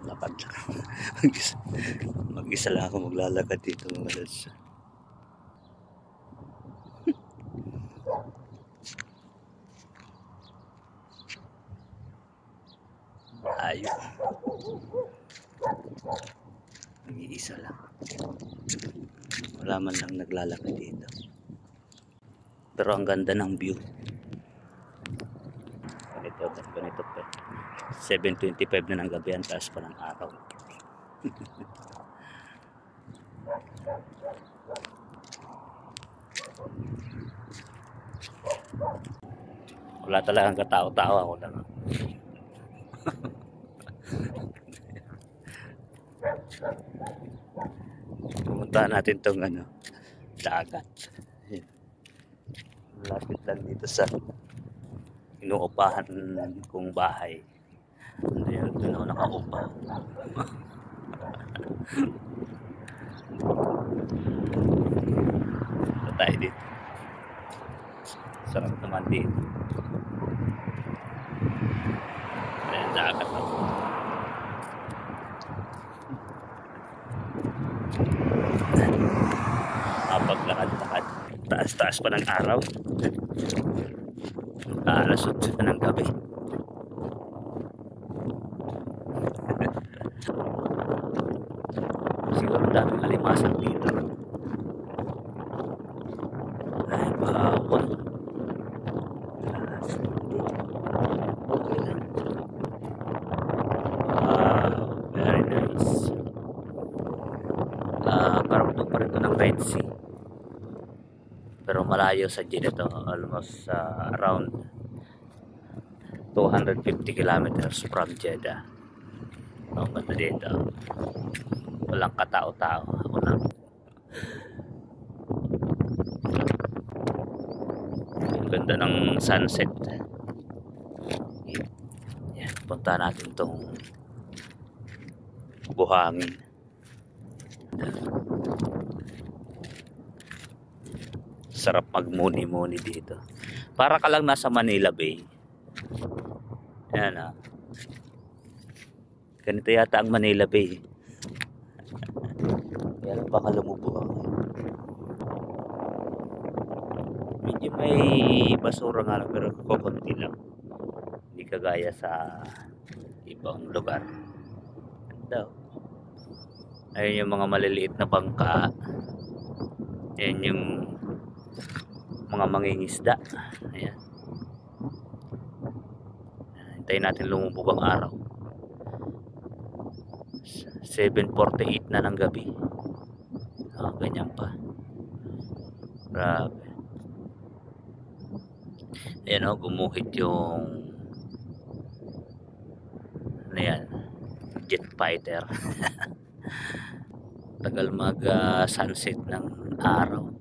Lakad lang. Mag-isa lang ako maglalakad dito mga lods. Ayun. Nag-iisa lang. Wala man lang naglalakad dito. Pero ang ganda ng view. Ganito pa. 7:25 na ng gabi, ang taas pa ng araw. Wala talagang katao-tao, ako lang. Pumunta natin tong dagat. Malapit lang dito sa inuupahan kong bahay. Doon ako nakaupa. Ito tayo dito. Sarap naman dito. Ayan, dagat ako. Paglakad-lakad. Taas-taas pa ng araw. Alas 8 na ng gabi. Siguro daming alimasan dito. Ay, bawal. Okay lang. Very nice. Parang ito pa rin ito ng Red Sea. Pero malayo sa Jeddah, almost around 250 kilometers from Jeddah. Ang ganda dito. Walang katao-tao. Ako lang. Ang ganda ng sunset. Yan, punta natin tong buhangin. Sarap magmuni-muni dito. Para ka lang nasa Manila Bay. Ayan ganito yata ang Manila Bay. Kaya lang baka lumubog ako. Medyo may basura nga lang, pero kukunti lang. Hindi kagaya sa ibang lugar. Ganda. Ayun yung mga maliliit na bangka. Ayan yung mga mangingisda. Ayan. Hintayin natin lumubog ang araw. 7:48 na ng gabi. Ganyan pa. Grabe. Ayan gumuhit yung jet fighter. Tagal mag sunset ng araw.